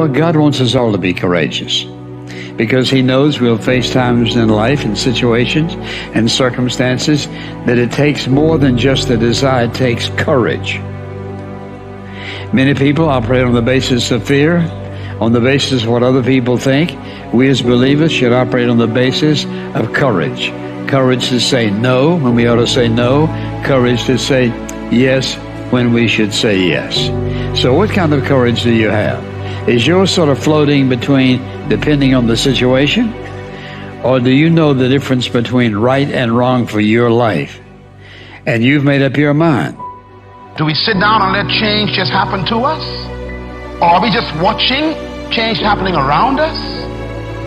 know, God wants us all to be courageous because He knows we'll face times in life and situations and circumstances that it takes more than just a desire. It takes courage. Many people operate on the basis of fear, on the basis of what other people think. We as believers should operate on the basis of courage. Courage to say no when we ought to say no. Courage to say yes when we should say yes. So what kind of courage do you have? Is yours sort of floating between depending on the situation? Or do you know the difference between right and wrong for your life? And you've made up your mind. Do we sit down and let change just happen to us? Or are we just watching change happening around us?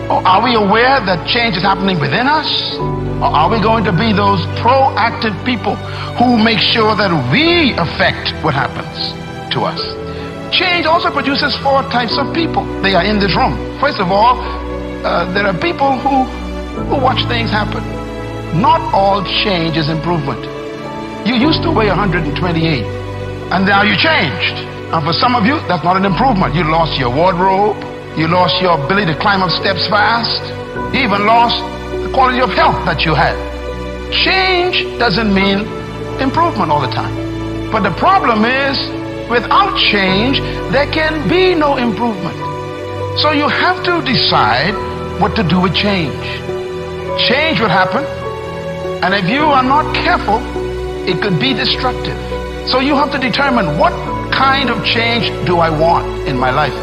Or are we aware that change is happening within us? Or are we going to be those proactive people who make sure that we affect what happens to us? Change also produces 4 types of people. They are in this room. First of all, there are people who watch things happen. Not all change is improvement. You used to weigh 128, and now you changed. And for some of you, that's not an improvement. You lost your wardrobe. You lost your ability to climb up steps fast. You even lost the quality of health that you had. Change doesn't mean improvement all the time. But the problem is, without change, there can be no improvement. So you have to decide what to do with change. Change will happen, and if you are not careful, it could be destructive. So you have to determine, what kind of change do I want in my life?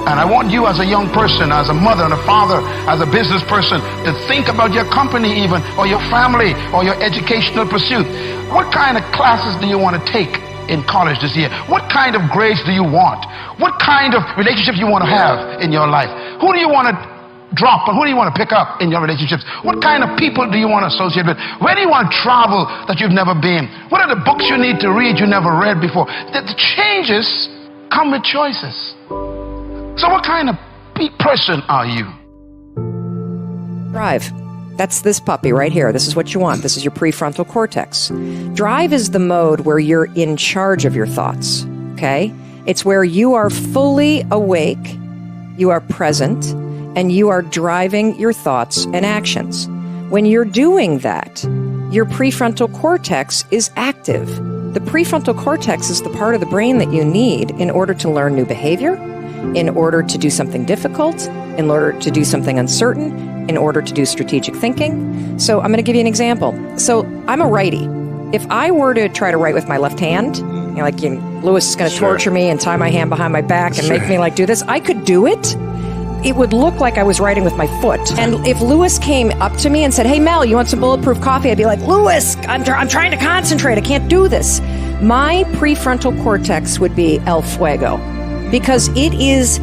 And I want you as a young person, as a mother and a father, as a business person, to think about your company even, or your family, or your educational pursuit. What kind of classes do you want to take in college this year? What kind of grades do you want? What kind of relationships you want to have in your life? Who do you want to drop and who do you want to pick up in your relationships? What kind of people do you want to associate with? Where do you want to travel that you've never been? What are the books you need to read you never read before? The changes come with choices. So what kind of person are you? Drive. That's this puppy right here. This is what you want. This is your prefrontal cortex. Drive is the mode where you're in charge of your thoughts, okay? It's where you are fully awake, you are present, and you are driving your thoughts and actions. When you're doing that, your prefrontal cortex is active. The prefrontal cortex is the part of the brain that you need in order to learn new behavior, in order to do something difficult, in order to do something uncertain, in order to do strategic thinking. So I'm going to give you an example. So I'm a righty. If I were to try to write with my left hand, Lewis is going to torture me and tie my hand behind my back and make me do this, I could do it. It would look like I was writing with my foot. And if Lewis came up to me and said, "Hey, Mel, you want some bulletproof coffee?" I'd be like, "Lewis, I'm trying to concentrate. I can't do this." My prefrontal cortex would be el fuego, because it is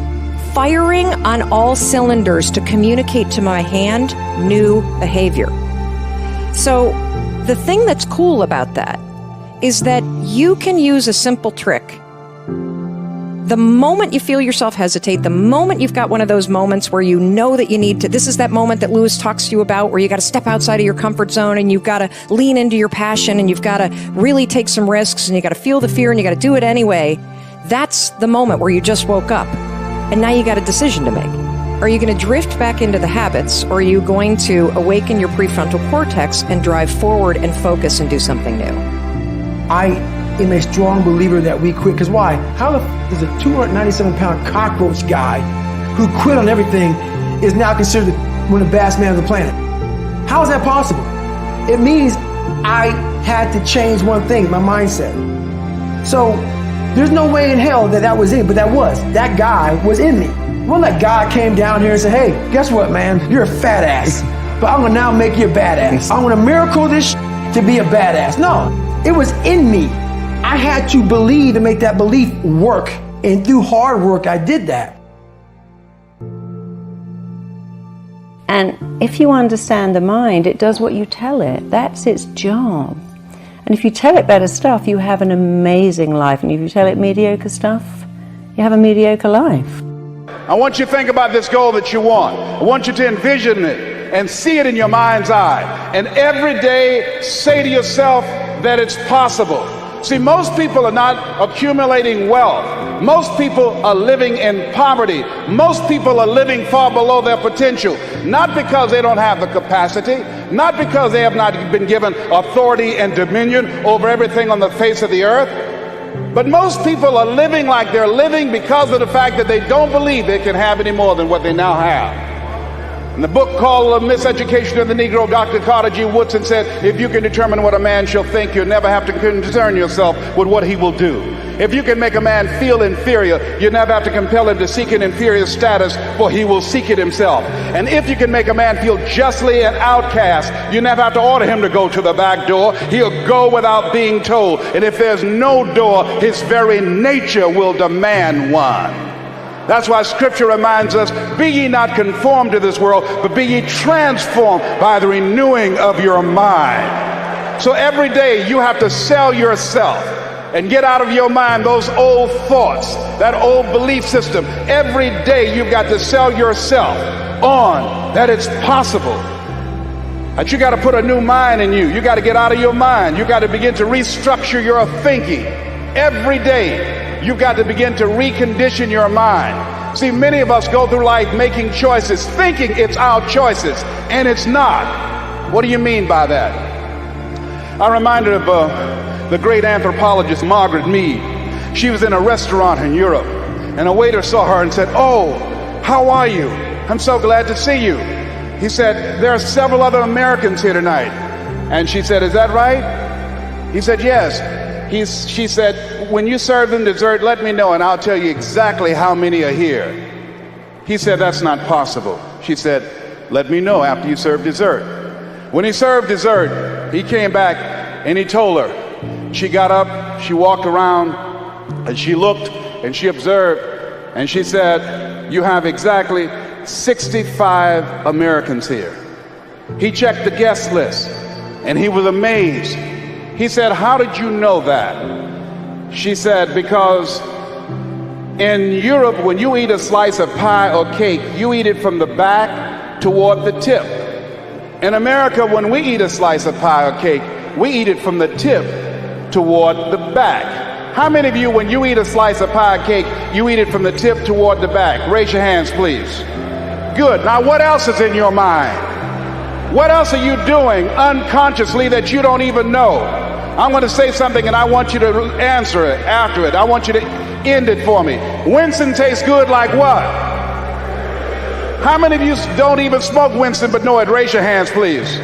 firing on all cylinders to communicate to my hand new behavior. So the thing that's cool about that is that you can use a simple trick. The moment you feel yourself hesitate, the moment you've got one of those moments where you know that you need to, this is that moment that Lewis talks to you about where you got to step outside of your comfort zone and you've got to lean into your passion and you've got to really take some risks and you got to feel the fear and you got to do it anyway. That's the moment where you just woke up and now you got a decision to make. Are you going to drift back into the habits, or are you going to awaken your prefrontal cortex and drive forward and focus and do something new? I am a strong believer that we quit. Because why? How the does a 297-pound cockroach guy who quit on everything is now considered one of the baddest men on the planet? How is that possible? It means I had to change one thing, my mindset. So there's no way in hell that was it, but that guy was in me. When that guy came down here and said, "Hey, guess what, man? You're a fat ass, but I'm gonna now make you a badass. I'm gonna miracle this to be a badass." No, it was in me. I had to believe and make that belief work. And through hard work, I did that. And if you understand the mind, it does what you tell it. That's its job. And if you tell it better stuff, you have an amazing life. And if you tell it mediocre stuff, you have a mediocre life. I want you to think about this goal that you want. I want you to envision it and see it in your mind's eye. And every day say to yourself that it's possible. See, most people are not accumulating wealth. Most people are living in poverty. Most people are living far below their potential, not because they don't have the capacity, not because they have not been given authority and dominion over everything on the face of the earth, but most people are living like they're living because of the fact that they don't believe they can have any more than what they now have. In the book called Miseducation of the Negro, Dr. Carter G. Woodson said, if you can determine what a man shall think, you'll never have to concern yourself with what he will do. If you can make a man feel inferior, you never have to compel him to seek an inferior status, for he will seek it himself. And if you can make a man feel justly an outcast, you never have to order him to go to the back door. He'll go without being told. And if there's no door, his very nature will demand one. That's why Scripture reminds us, be ye not conformed to this world, but be ye transformed by the renewing of your mind. So every day you have to sell yourself and get out of your mind those old thoughts, that old belief system. Every day you've got to sell yourself on that it's possible. That you got to put a new mind in you. You got to get out of your mind. You got to begin to restructure your thinking. Every day you've got to begin to recondition your mind. See, many of us go through life making choices, thinking it's our choices, and it's not. What do you mean by that? I'm reminded of the great anthropologist Margaret Mead. She was in a restaurant in Europe, and a waiter saw her and said, "Oh, how are you? I'm so glad to see you." He said, "There are several other Americans here tonight." And she said, "Is that right?" He said, "Yes." She said, "When you serve them dessert, let me know and I'll tell you exactly how many are here." He said, "That's not possible." She said, "Let me know after you serve dessert." When he served dessert, he came back and he told her. She got up, she walked around, and she looked and she observed, and she said, "You have exactly 65 Americans here." He checked the guest list and he was amazed. He said, "How did you know that?" She said, "Because in Europe, when you eat a slice of pie or cake, you eat it from the back toward the tip. In America, when we eat a slice of pie or cake, we eat it from the tip toward the back." How many of you, when you eat a slice of pie or cake, you eat it from the tip toward the back? Raise your hands, please. Good. Now, what else is in your mind? What else are you doing unconsciously that you don't even know? I'm going to say something and I want you to answer it after it. I want you to end it for me. Winston tastes good like what? How many of you don't even smoke Winston but know it? Raise your hands, please.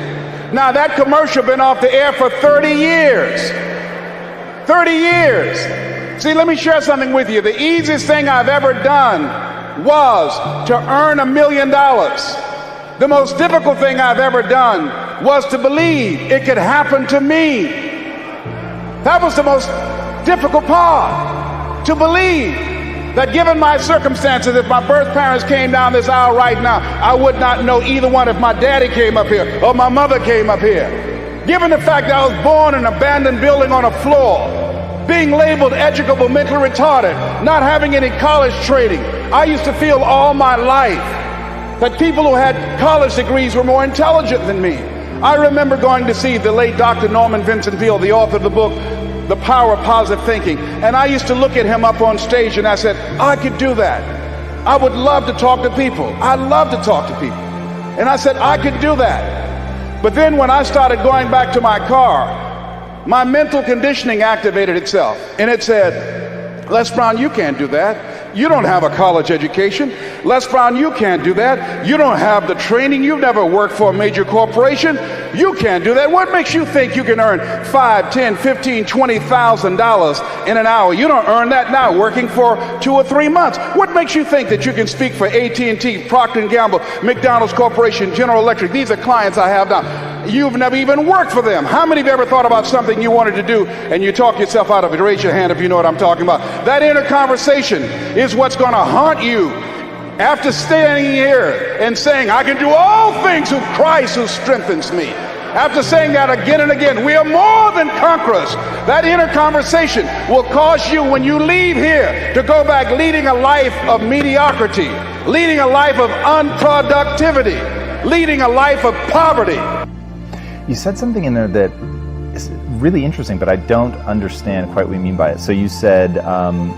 Now, that commercial been off the air for 30 years. 30 years. See, let me share something with you. The easiest thing I've ever done was to earn $1 million. The most difficult thing I've ever done was to believe it could happen to me. That was the most difficult part, to believe that given my circumstances, if my birth parents came down this aisle right now, I would not know either one if my daddy came up here or my mother came up here. Given the fact that I was born in an abandoned building on a floor, being labeled educable, mentally retarded, not having any college training, I used to feel all my life that people who had college degrees were more intelligent than me. I remember going to see the late Dr. Norman Vincent Peale, the author of the book, The Power of Positive Thinking. And I used to look at him up on stage and I said, I could do that. I would love to talk to people. I love to talk to people. And I said, I could do that. But then when I started going back to my car, my mental conditioning activated itself. And it said, Les Brown, you can't do that. You don't have a college education. Les Brown, you can't do that. You don't have the training. You've never worked for a major corporation. You can't do that. What makes you think you can earn $5, $10, $15, $20,000 in an hour? You don't earn that now working for 2 or 3 months. What makes you think that you can speak for AT&T, Procter & Gamble, McDonald's Corporation, General Electric? These are clients I have now. You've never even worked for them. How many of you ever thought about something you wanted to do and you talk yourself out of it? Raise your hand if you know what I'm talking about. That inner conversation is what's going to haunt you after standing here and saying, I can do all things through Christ who strengthens me. After saying that again and again, we are more than conquerors. That inner conversation will cause you, when you leave here, to go back leading a life of mediocrity, leading a life of unproductivity, leading a life of poverty. You said something in there that is really interesting, but I don't understand quite what you mean by it. So you said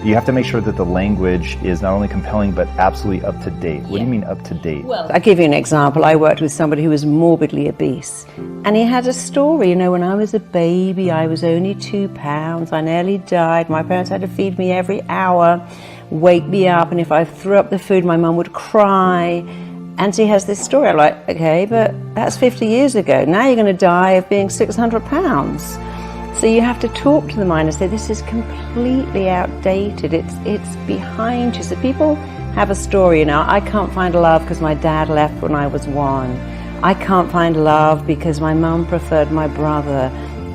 you have to make sure that the language is not only compelling, but absolutely up to date. What do you mean up to date? Well, I'll give you an example. I worked with somebody who was morbidly obese, and he had a story. You know, when I was a baby, I was only 2 pounds. I nearly died. My parents had to feed me every hour, wake me up, and if I threw up the food, my mum would cry. And she has this story. I'm like, okay, but that's 50 years ago. Now you're going to die of being 600 pounds. So you have to talk to the mind and say, this is completely outdated. It's behind you. So people have a story, you know, I can't find love because my dad left when I was 1. I can't find love because my mum preferred my brother.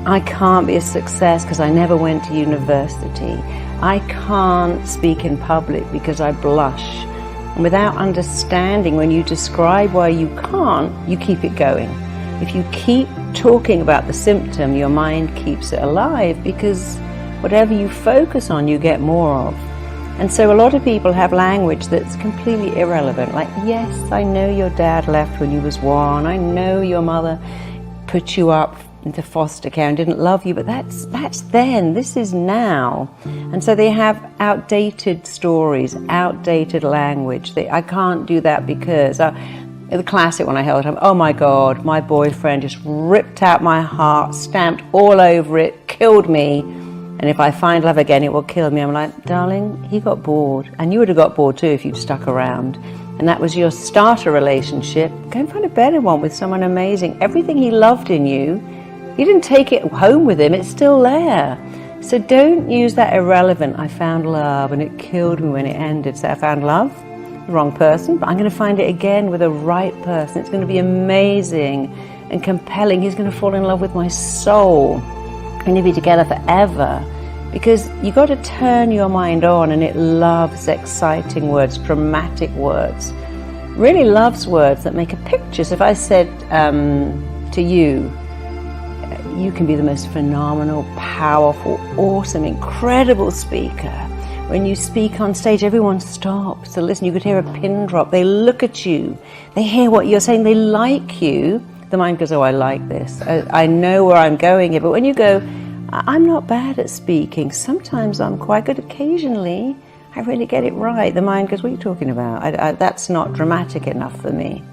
I can't be a success because I never went to university. I can't speak in public because I blush. And without understanding, when you describe why you can't, you keep it going. If you keep talking about the symptom, your mind keeps it alive, because whatever you focus on, you get more of. And so a lot of people have language that's completely irrelevant. Like, yes, I know your dad left when you was 1. I know your mother put you up into foster care and didn't love you, but that's then. This is now. And so they have outdated stories, outdated language. I can't do that because the classic one I held up, oh my God, my boyfriend just ripped out my heart, stamped all over it, killed me, and if I find love again it will kill me. I'm like, darling, he got bored, and you would have got bored too if you'd stuck around. And that was your starter relationship. Go and find a better one with someone amazing. Everything he loved in you, you didn't take it home with him, it's still there. So don't use that irrelevant, I found love and it killed me when it ended. So I found love, the wrong person, but I'm going to find it again with the right person. It's going to be amazing and compelling. He's going to fall in love with my soul. We're going to be together forever. Because you got to turn your mind on, and it loves exciting words, dramatic words. Really loves words that make a picture. So if I said to you, you can be the most phenomenal, powerful, awesome, incredible speaker. When you speak on stage, everyone stops to listen. You could hear a pin drop. They look at you. They hear what you're saying. They like you. The mind goes, oh, I like this. I know where I'm going here. But when you go, I'm not bad at speaking. Sometimes I'm quite good. Occasionally, I really get it right. The mind goes, what are you talking about? That's not dramatic enough for me.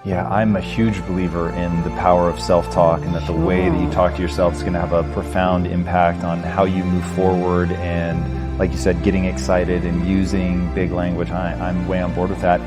Yeah, I'm a huge believer in the power of self-talk, and that the way that you talk to yourself is going to have a profound impact on how you move forward, and like you said, getting excited and using big language. I'm way on board with that.